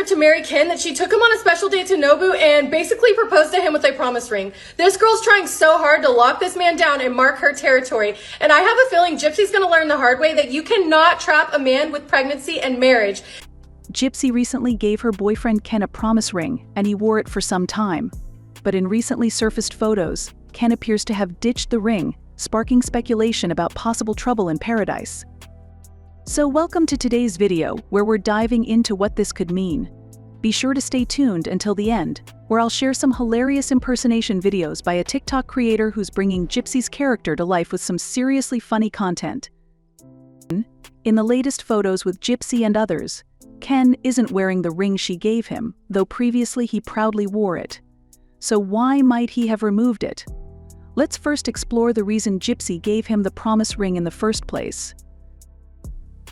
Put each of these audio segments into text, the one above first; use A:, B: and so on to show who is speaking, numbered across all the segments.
A: to marry Ken that she took him on a special date to Nobu and basically proposed to him with a promise ring. This girl's trying so hard to lock this man down and mark her territory. And I have a feeling Gypsy's gonna learn the hard way that you cannot trap a man with pregnancy and marriage.
B: Gypsy recently gave her boyfriend Ken a promise ring, and he wore it for some time. But in recently surfaced photos, Ken appears to have ditched the ring, sparking speculation about possible trouble in paradise. So welcome to today's video, where we're diving into what this could mean. Be sure to stay tuned until the end, where I'll share some hilarious impersonation videos by a TikTok creator who's bringing Gypsy's character to life with some seriously funny content. In the latest photos with Gypsy and others, Ken isn't wearing the ring she gave him, though previously he proudly wore it. So why might he have removed it? Let's first explore the reason Gypsy gave him the promise ring in the first place.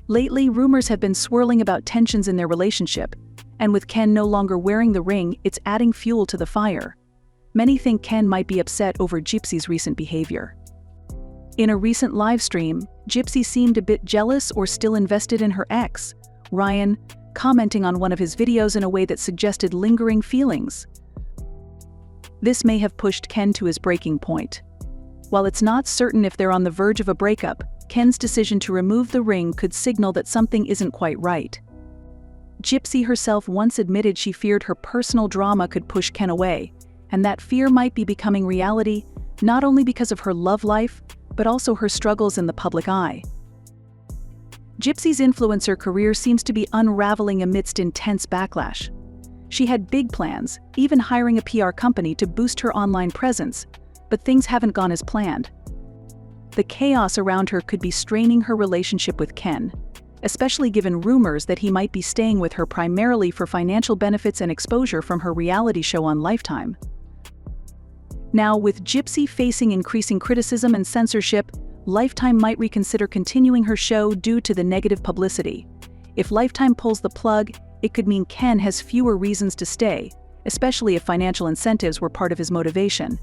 B: Lately, rumors have been swirling about tensions in their relationship, and with Ken no longer wearing the ring, it's adding fuel to the fire. Many think Ken might be upset over Gypsy's recent behavior. In a recent live stream, Gypsy seemed a bit jealous or still invested in her ex, Ryan, commenting on one of his videos in a way that suggested lingering feelings. This may have pushed Ken to his breaking point. While it's not certain if they're on the verge of a breakup, Ken's decision to remove the ring could signal that something isn't quite right. Gypsy herself once admitted she feared her personal drama could push Ken away, and that fear might be becoming reality, not only because of her love life, but also her struggles in the public eye. Gypsy's influencer career seems to be unraveling amidst intense backlash. She had big plans, even hiring a PR company to boost her online presence, but things haven't gone as planned. The chaos around her could be straining her relationship with Ken, especially given rumors that he might be staying with her primarily for financial benefits and exposure from her reality show on Lifetime. Now, with Gypsy facing increasing criticism and censorship, Lifetime might reconsider continuing her show due to the negative publicity. If Lifetime pulls the plug, it could mean Ken has fewer reasons to stay, especially if financial incentives were part of his motivation.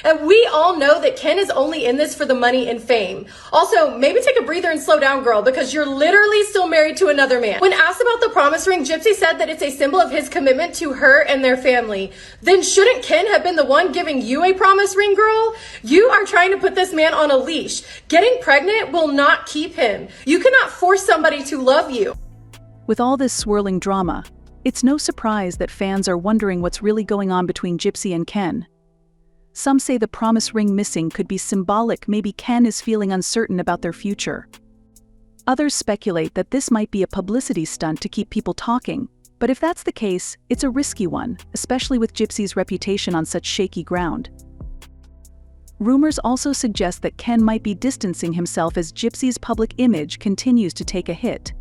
A: And we all know that Ken is only in this for the money and fame. Also, maybe take a breather and slow down, girl, because you're literally still married to another man. When asked about the promise ring, Gypsy said that it's a symbol of his commitment to her and their family. Then shouldn't Ken have been the one giving you a promise ring, girl? You are trying to put this man on a leash. Getting pregnant will not keep him. You cannot force somebody to love you.
B: With all this swirling drama, it's no surprise that fans are wondering what's really going on between Gypsy and Ken. Some say the promise ring missing could be symbolic. Maybe Ken is feeling uncertain about their future. Others speculate that this might be a publicity stunt to keep people talking, but if that's the case, it's a risky one, especially with Gypsy's reputation on such shaky ground. Rumors also suggest that Ken might be distancing himself as Gypsy's public image continues to take a hit.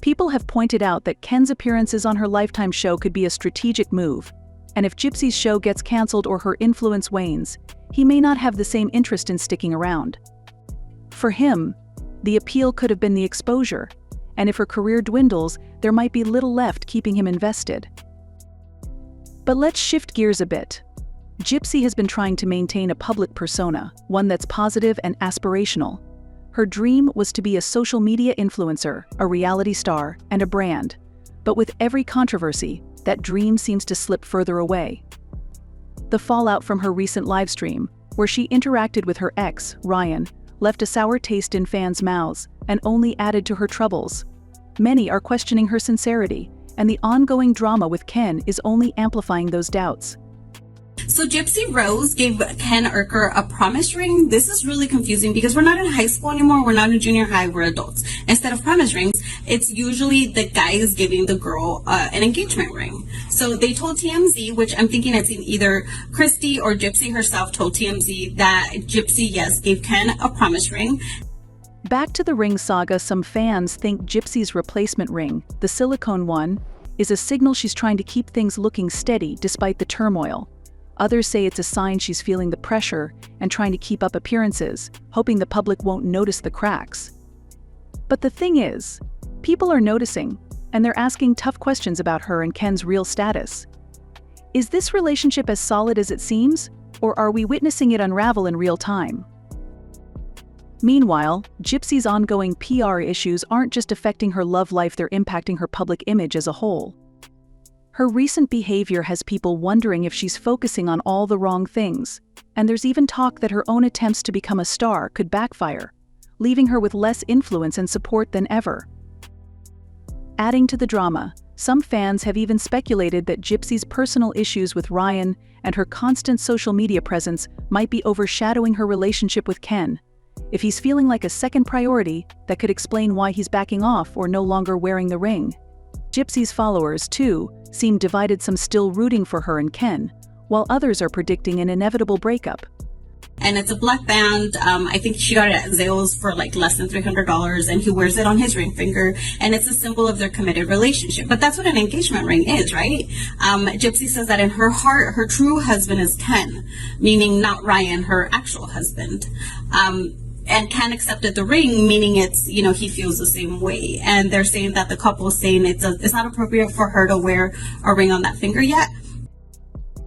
B: People have pointed out that Ken's appearances on her Lifetime show could be a strategic move, and if Gypsy's show gets cancelled or her influence wanes, he may not have the same interest in sticking around. For him, the appeal could have been the exposure, and if her career dwindles, there might be little left keeping him invested. But let's shift gears a bit. Gypsy has been trying to maintain a public persona, one that's positive and aspirational. Her dream was to be a social media influencer, a reality star, and a brand. But with every controversy, that dream seems to slip further away. The fallout from her recent livestream, where she interacted with her ex, Ryan, left a sour taste in fans' mouths and only added to her troubles. Many are questioning her sincerity, and the ongoing drama with Ken is only amplifying those doubts.
C: So Gypsy Rose gave Ken Urker a promise ring. This is really confusing because we're not in high school anymore. We're not in junior high. We're adults. Instead of promise rings, it's usually the guy is giving the girl an engagement ring. So they told TMZ, which I'm thinking it's either Christy or Gypsy herself told TMZ that Gypsy, yes, gave Ken a promise ring.
B: Back to the ring saga, some fans think Gypsy's replacement ring, the silicone one, is a signal she's trying to keep things looking steady despite the turmoil. Others say it's a sign she's feeling the pressure and trying to keep up appearances, hoping the public won't notice the cracks. But the thing is, people are noticing, and they're asking tough questions about her and Ken's real status. Is this relationship as solid as it seems, or are we witnessing it unravel in real time? Meanwhile, Gypsy's ongoing PR issues aren't just affecting her love life, they're impacting her public image as a whole. Her recent behavior has people wondering if she's focusing on all the wrong things, and there's even talk that her own attempts to become a star could backfire, leaving her with less influence and support than ever. Adding to the drama, some fans have even speculated that Gypsy's personal issues with Ryan and her constant social media presence might be overshadowing her relationship with Ken. If he's feeling like a second priority, that could explain why he's backing off or no longer wearing the ring. Gypsy's followers, too, seem divided, some still rooting for her and Ken, while others are predicting an inevitable breakup.
C: And it's a black band. I think she got it at Zales for like less than $300, and he wears it on his ring finger, and it's a symbol of their committed relationship. But that's what an engagement ring is, right? Gypsy says that in her heart, her true husband is Ken, meaning not Ryan, her actual husband. And Ken accepted the ring, meaning it's, he feels the same way. And they're saying that the couple is saying it's not appropriate for her to wear a ring on that finger yet.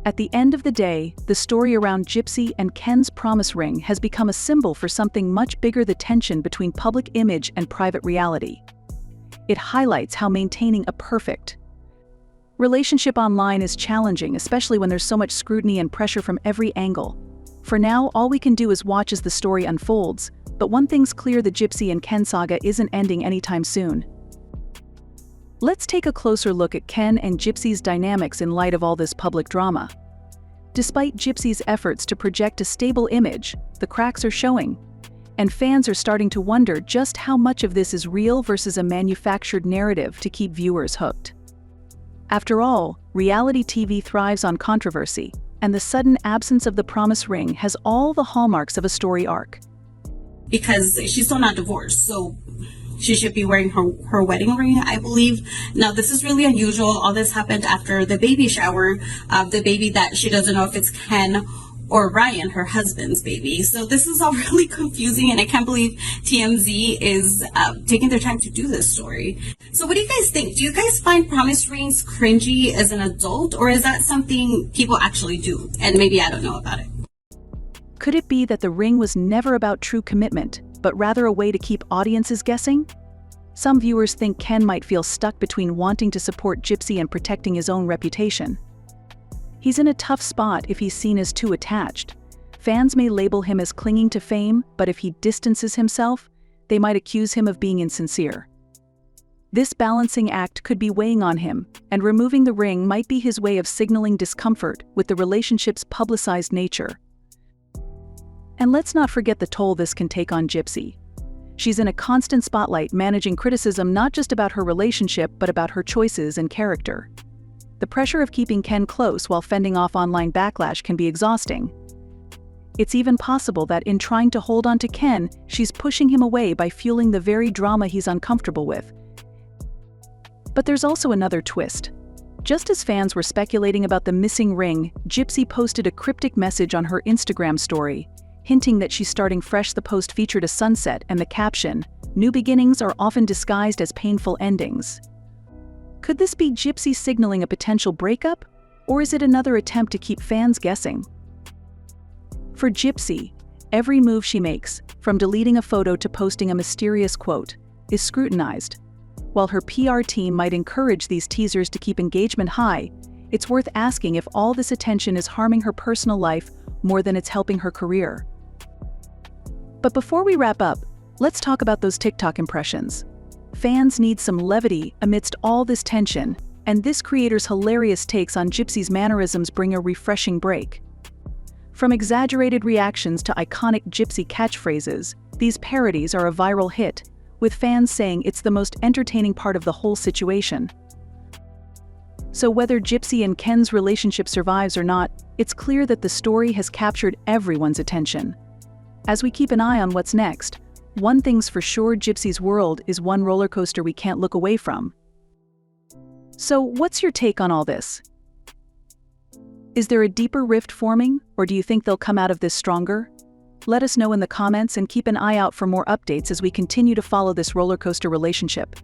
B: At the end of the day, the story around Gypsy and Ken's promise ring has become a symbol for something much bigger: the tension between public image and private reality. It highlights how maintaining a perfect relationship online is challenging, especially when there's so much scrutiny and pressure from every angle. For now, all we can do is watch as the story unfolds, but one thing's clear: the Gypsy and Ken saga isn't ending anytime soon. Let's take a closer look at Ken and Gypsy's dynamics in light of all this public drama. Despite Gypsy's efforts to project a stable image, the cracks are showing, and fans are starting to wonder just how much of this is real versus a manufactured narrative to keep viewers hooked. After all, reality TV thrives on controversy, and the sudden absence of the promise ring has all the hallmarks of a story arc.
C: Because she's still not divorced, so she should be wearing her wedding ring, I believe. Now, this is really unusual. All this happened after the baby shower of the baby that she doesn't know if it's Ken or Ryan, her husband's baby. So this is all really confusing, and I can't believe TMZ is taking their time to do this story. So what do you guys think? Do you guys find promise rings cringy as an adult, or is that something people actually do, and maybe I don't know about it?
B: Could it be that the ring was never about true commitment, but rather a way to keep audiences guessing? Some viewers think Ken might feel stuck between wanting to support Gypsy and protecting his own reputation. He's in a tough spot if he's seen as too attached. Fans may label him as clinging to fame, but if he distances himself, they might accuse him of being insincere. This balancing act could be weighing on him, and removing the ring might be his way of signaling discomfort with the relationship's publicized nature. And let's not forget the toll this can take on Gypsy. She's in a constant spotlight, managing criticism not just about her relationship but about her choices and character. The pressure of keeping Ken close while fending off online backlash can be exhausting. It's even possible that in trying to hold on to Ken, she's pushing him away by fueling the very drama he's uncomfortable with. But there's also another twist. Just as fans were speculating about the missing ring, Gypsy posted a cryptic message on her Instagram story, hinting that she's starting fresh. The post featured a sunset and the caption, "New beginnings are often disguised as painful endings." Could this be Gypsy signaling a potential breakup, or is it another attempt to keep fans guessing? For Gypsy, every move she makes, from deleting a photo to posting a mysterious quote, is scrutinized. While her PR team might encourage these teasers to keep engagement high, it's worth asking if all this attention is harming her personal life more than it's helping her career. But before we wrap up, let's talk about those TikTok impressions. Fans need some levity amidst all this tension, and this creator's hilarious takes on Gypsy's mannerisms bring a refreshing break. From exaggerated reactions to iconic Gypsy catchphrases, these parodies are a viral hit, with fans saying it's the most entertaining part of the whole situation. So whether Gypsy and Ken's relationship survives or not, it's clear that the story has captured everyone's attention. As we keep an eye on what's next, one thing's for sure: Gypsy's world is one roller coaster we can't look away from. So what's your take on all this? Is there a deeper rift forming, or do you think they'll come out of this stronger? Let us know in the comments and keep an eye out for more updates as we continue to follow this roller coaster relationship.